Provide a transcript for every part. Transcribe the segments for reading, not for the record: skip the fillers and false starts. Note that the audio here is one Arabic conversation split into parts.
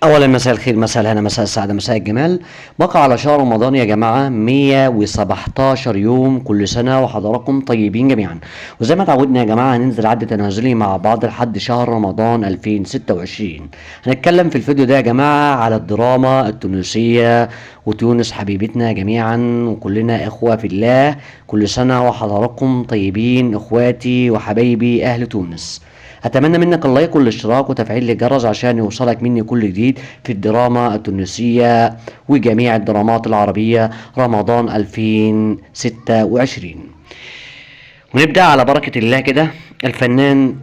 اولا مساء الخير، مساء الهنا، مساء السعاده، مساء الجمال. بقى على شهر رمضان يا جماعه 117 يوم، كل سنه وحضراتكم طيبين جميعا. وزي ما اتعودنا يا جماعه هننزل عد تنازلي مع بعض لحد شهر رمضان 2026. هنتكلم في الفيديو ده يا جماعه على الدراما التونسيه، وتونس حبيبتنا جميعا وكلنا اخوه في الله. كل سنه وحضراتكم طيبين اخواتي وحبايبي اهل تونس. اتمنى منك اللايك والاشتراك وتفعيل الجرس عشان يوصلك مني كل جديد في الدراما التونسية وجميع الدرامات العربية رمضان 2026. ونبدأ على بركة الله كده. الفنان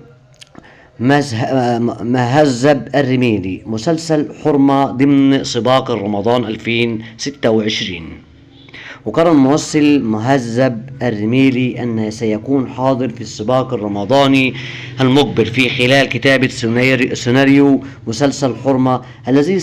مهذب الرميلي، مسلسل حرمة ضمن سباق رمضان 2026. وقرر الممثل مهذب الرميلي أن سيكون حاضر في السباق الرمضاني المقبل في خلال كتابة سيناريو مسلسل حرمة الذي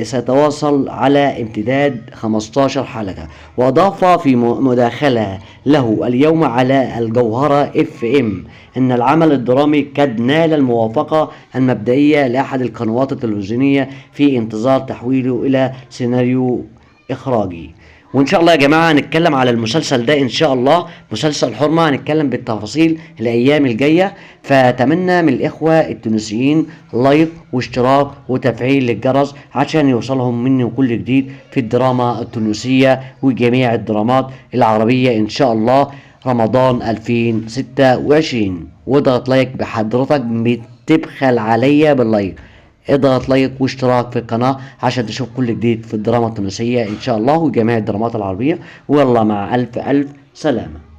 سيتواصل على امتداد 15 حلقة. وأضاف في مداخلة له اليوم على الجوهرة اف ام أن العمل الدرامي قد نال الموافقة المبدئية لأحد القنوات التلفزيونية في انتظار تحويله إلى سيناريو اخراجي. وان شاء الله يا جماعه هنتكلم على المسلسل ده ان شاء الله، مسلسل حرمه، هنتكلم بالتفاصيل الايام الجايه. فاتمنى من الاخوه التونسيين لايك واشتراك وتفعيل للجرس عشان يوصلهم مني كل جديد في الدراما التونسيه وجميع الدرامات العربيه ان شاء الله رمضان 2026. واضغط لايك بحضرتك، بتبخل عليا باللايك. اضغط لايك واشتراك في القناة عشان تشوف كل جديد في الدراما التونسية ان شاء الله وجميع الدرامات العربية. والله مع الف الف سلامة.